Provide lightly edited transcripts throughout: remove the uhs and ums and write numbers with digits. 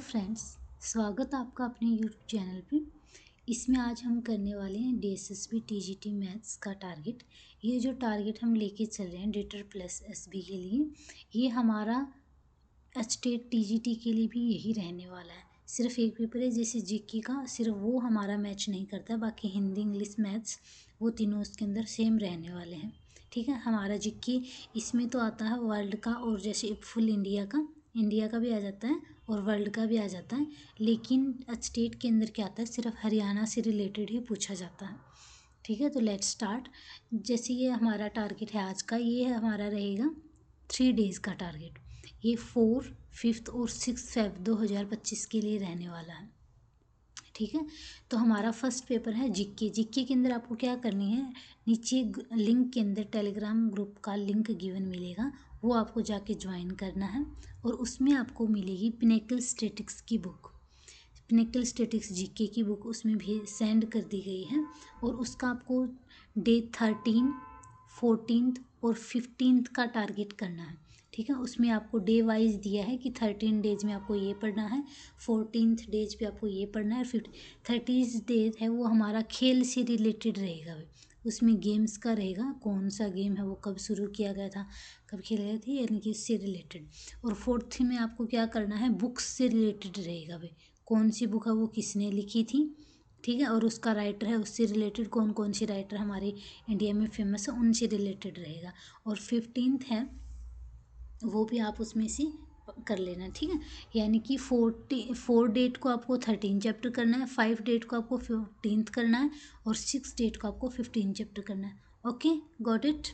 Friends, स्वागत है आपका अपने यूट्यूब चैनल पे। इसमें आज हम करने वाले हैं डीएसएसबी टीजीटी मैथ्स का टारगेट। ये जो टारगेट हम लेके चल रहे हैं डेटर प्लस एसबी के लिए, ये हमारा स्टेट टीजीटी के लिए भी यही रहने वाला है। सिर्फ एक पेपर है जैसे जीके का, सिर्फ वो हमारा मैच नहीं करता, बाकी हिंदी इंग्लिश मैथ्स वो तीनों उसके अंदर सेम रहने वाले हैं। ठीक है, हमारा जीके इसमें तो आता है वर्ल्ड का, और जैसे फुल इंडिया का भी आ जाता है और वर्ल्ड का भी आ जाता है, लेकिन स्टेट के अंदर क्या आता है, सिर्फ हरियाणा से रिलेटेड ही पूछा जाता है। ठीक है, तो लेट्स स्टार्ट। जैसे ये हमारा टारगेट है आज का, ये हमारा रहेगा 3 डेज़ का टारगेट। ये 4, 5 और 6 फेब 2025 के लिए रहने वाला है। ठीक है, तो हमारा फर्स्ट पेपर है जीके के अंदर आपको क्या करनी है, नीचे लिंक के अंदर टेलीग्राम ग्रुप का लिंक गिवन मिलेगा, वो आपको जाके ज्वाइन करना है और उसमें आपको मिलेगी पिनेकल स्टैटिक्स की बुक। पिनेकल स्टैटिक्स जीके की बुक उसमें भी सेंड कर दी गई है, और उसका आपको डे 13, 14 और 15 का टारगेट करना है। ठीक है, उसमें आपको डे वाइज दिया है कि 13 डेज में आपको ये पढ़ना है, 14 डेज पे आपको ये पढ़ना है, 30 डेज है वो हमारा खेल से रिलेटेड रहेगा। उसमें गेम्स का रहेगा, कौन सा गेम है वो कब शुरू किया गया था, कब खेला गया था, यानी कि इससे रिलेटेड। और 4th में आपको क्या करना है, बुक्स से रिलेटेड रहेगा भाई, कौन सी बुक है वो किसने लिखी थी। ठीक है, और उसका राइटर है, उससे रिलेटेड कौन कौन सी राइटर हमारे इंडिया में फेमस है उनसे रिलेटेड रहेगा। और 15th है वो भी आप उसमें से कर लेना। ठीक है, यानी कि 4 डेट को आपको 13 चैप्टर करना है, 5 डेट को आपको 15th करना है, और 6 डेट को आपको 15 चैप्टर करना है। Okay, got it.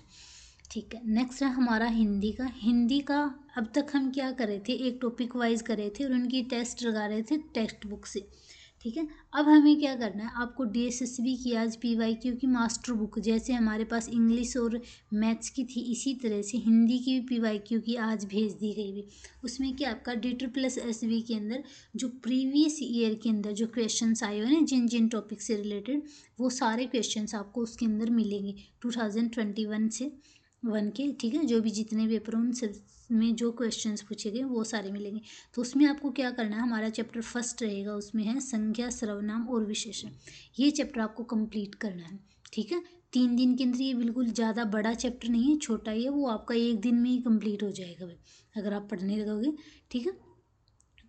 ठीक है, नेक्स्ट है हमारा हिंदी का अब तक हम क्या कर रहे थे, एक टॉपिक वाइज कर रहे थे और उनकी टेस्ट लगा रहे थे टेक्स्ट बुक से। ठीक है, अब हमें क्या करना है, आपको डीएसएसबी की आज पीवाईक्यू की मास्टर बुक, जैसे हमारे पास इंग्लिश और मैथ्स की थी, इसी तरह से हिंदी की भी पीवाईक्यू की आज भेज दी गई भी। उसमें क्या आपका डेटर प्लस एसबी के अंदर जो प्रीवियस ईयर के अंदर जो क्वेश्चंस आए हुए हैं जिन जिन टॉपिक से रिलेटेड, वो सारे क्वेश्चंस आपको उसके अंदर मिलेंगे 2021 से 1 के। ठीक है, जो भी जितने पेपर उन सब में जो क्वेश्चंस पूछे गए वो सारे मिलेंगे। तो उसमें आपको क्या करना है, हमारा चैप्टर फर्स्ट रहेगा, उसमें है संज्ञा, सर्वनाम और विशेषण। ये चैप्टर आपको कंप्लीट करना है। ठीक है, 3 दिन के अंदर, ये बिल्कुल ज़्यादा बड़ा चैप्टर नहीं है, छोटा ही है, वो आपका 1 दिन में ही कंप्लीट हो जाएगा भाई, अगर आप पढ़ने लगोगे। ठीक है,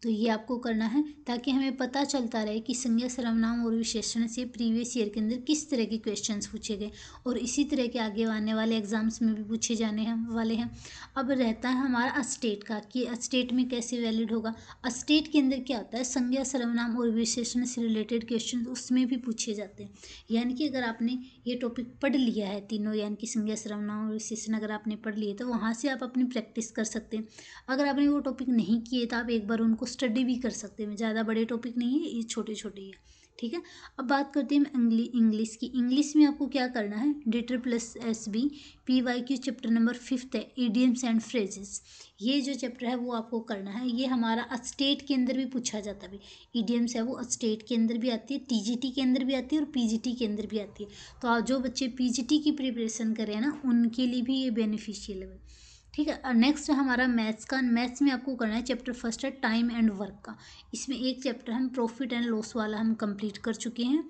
तो ये आपको करना है ताकि हमें पता चलता रहे कि संज्ञा, सर्वनाम और विशेषण से प्रीवियस ईयर के अंदर किस तरह के क्वेश्चंस पूछे गए, और इसी तरह के आगे आने वाले एग्जाम्स में भी पूछे जाने वाले हैं। अब रहता है हमारा स्टेट का, कि स्टेट में कैसे वैलिड होगा। स्टेट के अंदर क्या होता है, संज्ञा, सर्वनाम और विशेषण से रिलेटेड क्वेश्चन उसमें भी पूछे जाते हैं। यानी कि अगर आपने ये टॉपिक पढ़ लिया है तीनों, यानी कि संज्ञा, सर्वनाम और विशेषण अगर आपने पढ़ लिए तो वहाँ से आप अपनी प्रैक्टिस कर सकते हैं। अगर आपने वो टॉपिक नहीं किए तो आप एक बार उनको स्टडी भी कर सकते हैं। ज़्यादा बड़े टॉपिक नहीं है, ये छोटे छोटे ही है। ठीक है, अब बात करते हैं इंग्लिश की। इंग्लिश में आपको क्या करना है, debtor plus SB PYQ chapter number 5 है, इडियम्स एंड फ्रेजेस। ये जो चैप्टर है वो आपको करना है। ये हमारा स्टेट के अंदर भी पूछा जाता है। इडियम्स है वो स्टेट के अंदर भी आती है, टीजीटी के अंदर भी आती है और पीजीटी के अंदर भी आती है। तो आज जो बच्चे पीजीटी की प्रिपरेशन कर रहे हैं ना, उनके लिए भी ये बेनिफिशियल है। ठीक है, और नेक्स्ट है हमारा मैथ्स का। मैथ्स में आपको करना है चैप्टर फर्स्ट है टाइम एंड वर्क का। इसमें एक चैप्टर हम प्रॉफिट एंड लॉस वाला हम कंप्लीट कर चुके हैं।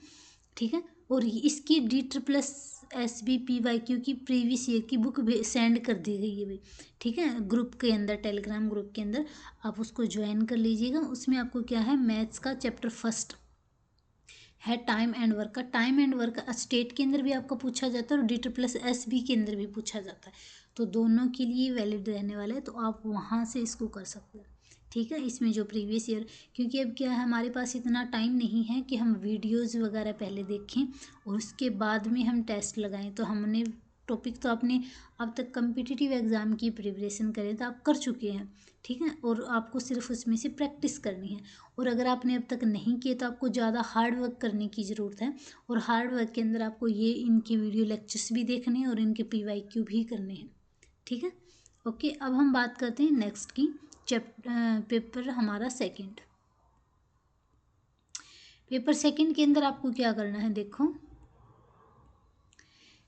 ठीक है, और इसकी डीटर प्लस एसबी पीवाईक्यू की प्रीवियस ईयर की बुक भी सेंड कर दी गई है भाई। ठीक है, ग्रुप के अंदर, टेलीग्राम ग्रुप के अंदर आप उसको ज्वाइन कर लीजिएगा। उसमें आपको क्या है, मैथ्स का चैप्टर फर्स्ट है टाइम एंड वर्क का। टाइम एंड वर्क स्टेट के अंदर भी आपको पूछा जाता है और डीटर प्लस एसबी के अंदर भी पूछा जाता है, तो दोनों के लिए वैलिड रहने वाला है, तो आप वहाँ से इसको कर सकते हैं। ठीक है, इसमें जो प्रीवियस ईयर, क्योंकि अब क्या है, हमारे पास इतना टाइम नहीं है कि हम वीडियोज़ वगैरह पहले देखें और उसके बाद में हम टेस्ट लगाएं। तो हमने टॉपिक तो आपने अब तक कम्पिटिटिव एग्ज़ाम की प्रिपरेशन करें तो आप कर चुके हैं। ठीक है, और आपको सिर्फ उसमें से प्रैक्टिस करनी है। और अगर आपने अब तक नहीं किए तो आपको ज़्यादा हार्ड वर्क करने की ज़रूरत है, और हार्ड वर्क के अंदर आपको ये इनके वीडियो लेक्चर्स भी देखने हैं और इनके पीवाईक्यू भी करने हैं। ठीक है, ओके। अब हम बात करते हैं नेक्स्ट की। पेपर हमारा सेकंड, पेपर सेकंड के अंदर आपको क्या करना है, देखो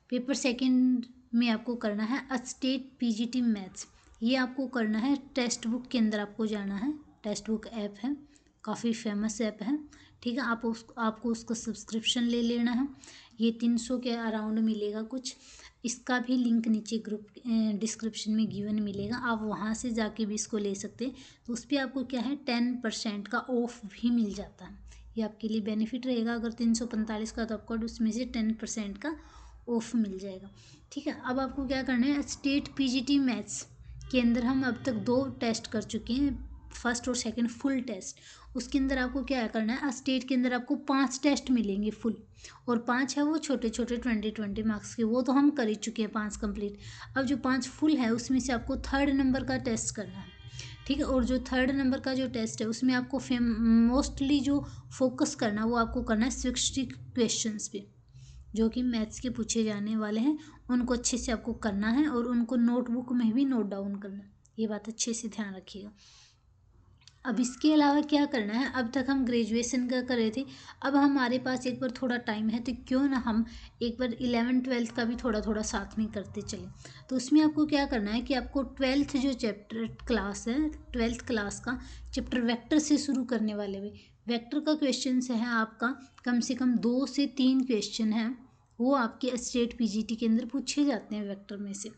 पेपर सेकंड में आपको करना है स्टेट पीजीटी मैथ्स। ये आपको करना है टेक्स्ट बुक के अंदर, आपको जाना है, टेक्स्ट बुक ऐप है काफ़ी फेमस ऐप है। ठीक है, आपको उसका सब्सक्रिप्शन ले लेना है। ये 300 के अराउंड मिलेगा कुछ। इसका भी लिंक नीचे ग्रुप डिस्क्रिप्शन में गिवन मिलेगा, आप वहाँ से जाके भी इसको ले सकते हैं। तो उस पर आपको क्या है 10% का ऑफ भी मिल जाता है। ये आपके लिए बेनिफिट रहेगा। अगर 345 का तो आपको उसमें से 10% का ऑफ मिल जाएगा। ठीक है, अब आपको क्या करना है, स्टेट पीजीटी मैथ्स के अंदर हम अब तक 2 टेस्ट कर चुके हैं, फर्स्ट और सेकंड फुल टेस्ट। उसके अंदर आपको क्या करना है, स्टेट के अंदर आपको 5 टेस्ट मिलेंगे फुल, और 5 है वो छोटे छोटे 20-20 मार्क्स के, वो तो हम कर ही चुके हैं 5 कंप्लीट। अब जो 5 फुल है उसमें से आपको 3rd नंबर का टेस्ट करना है। ठीक है, और जो 3rd नंबर का जो टेस्ट है उसमें आपको मोस्टली जो फोकस करना वो आपको करना है 60 क्वेश्चंस पे, जो कि मैथ्स के पूछे जाने वाले हैं। उनको अच्छे से आपको करना है और उनको नोटबुक में भी नोट डाउन करना है। ये बात अच्छे से ध्यान रखिएगा। अब इसके अलावा क्या करना है, अब तक हम ग्रेजुएशन का कर रहे थे, अब हमारे पास एक बार थोड़ा टाइम है तो क्यों ना हम एक बार 11th-12th का भी थोड़ा थोड़ा साथ में करते चलें। तो उसमें आपको क्या करना है कि आपको 12th जो चैप्टर क्लास है, 12th क्लास का चैप्टर वेक्टर से शुरू करने वाले हुए, वेक्टर का क्वेश्चन है आपका कम से कम 2 से 3 क्वेश्चन हैं, वो आपके स्टेट पीजीटी के अंदर पूछे जाते हैं वेक्टर में से।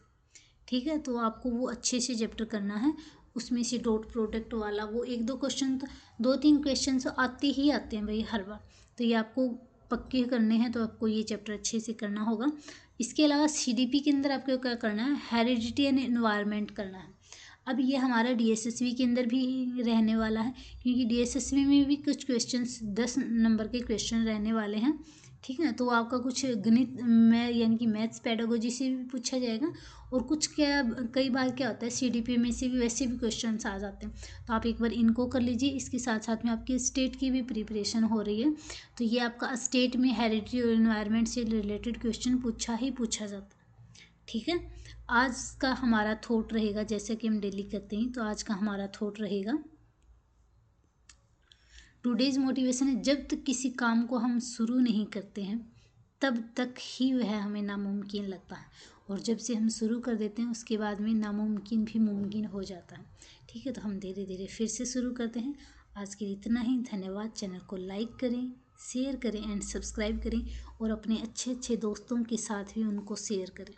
ठीक है, तो आपको वो अच्छे से चैप्टर करना है। उसमें से डॉट प्रोडक्ट वाला वो 1-2 क्वेश्चन तो 2-3 क्वेश्चन तो आते ही आते हैं भाई हर बार, तो ये आपको पक्के करने हैं, तो आपको ये चैप्टर अच्छे से करना होगा। इसके अलावा सीडीपी के अंदर आपको क्या करना है, हेरिडिटी एंड एनवायरनमेंट करना है। अब ये हमारा डीएसएसबी के अंदर भी रहने वाला है, क्योंकि डीएसएसबी में भी कुछ क्वेश्चंस 10 नंबर के क्वेश्चन रहने वाले हैं। ठीक है, तो आपका कुछ गणित में यानी कि मैथ्स पेडागोजी से भी पूछा जाएगा, और कुछ क्या कई बार क्या होता है सीडीपी में से भी वैसे भी क्वेश्चंस आ जाते हैं। तो आप एक बार इनको कर लीजिए। इसके साथ साथ में आपकी स्टेट की भी प्रिपरेशन हो रही है, तो ये आपका स्टेट में हेरिडिटी और एनवायरनमेंट से रिलेटेड क्वेश्चन पूछा जाता है। ठीक है, आज का हमारा थॉट रहेगा, जैसे कि हम डेली करते हैं, तो आज का हमारा थॉट रहेगा, टुडेज मोटिवेशन है, जब तक किसी काम को हम शुरू नहीं करते हैं तब तक ही वह हमें नामुमकिन लगता है, और जब से हम शुरू कर देते हैं उसके बाद में नामुमकिन भी मुमकिन हो जाता है। ठीक है, तो हम धीरे धीरे फिर से शुरू करते हैं। आज के लिए इतना ही, धन्यवाद। चैनल को लाइक करें, शेयर करें एंड सब्सक्राइब करें, और अपने अच्छे अच्छे दोस्तों के साथ भी उनको शेयर करें।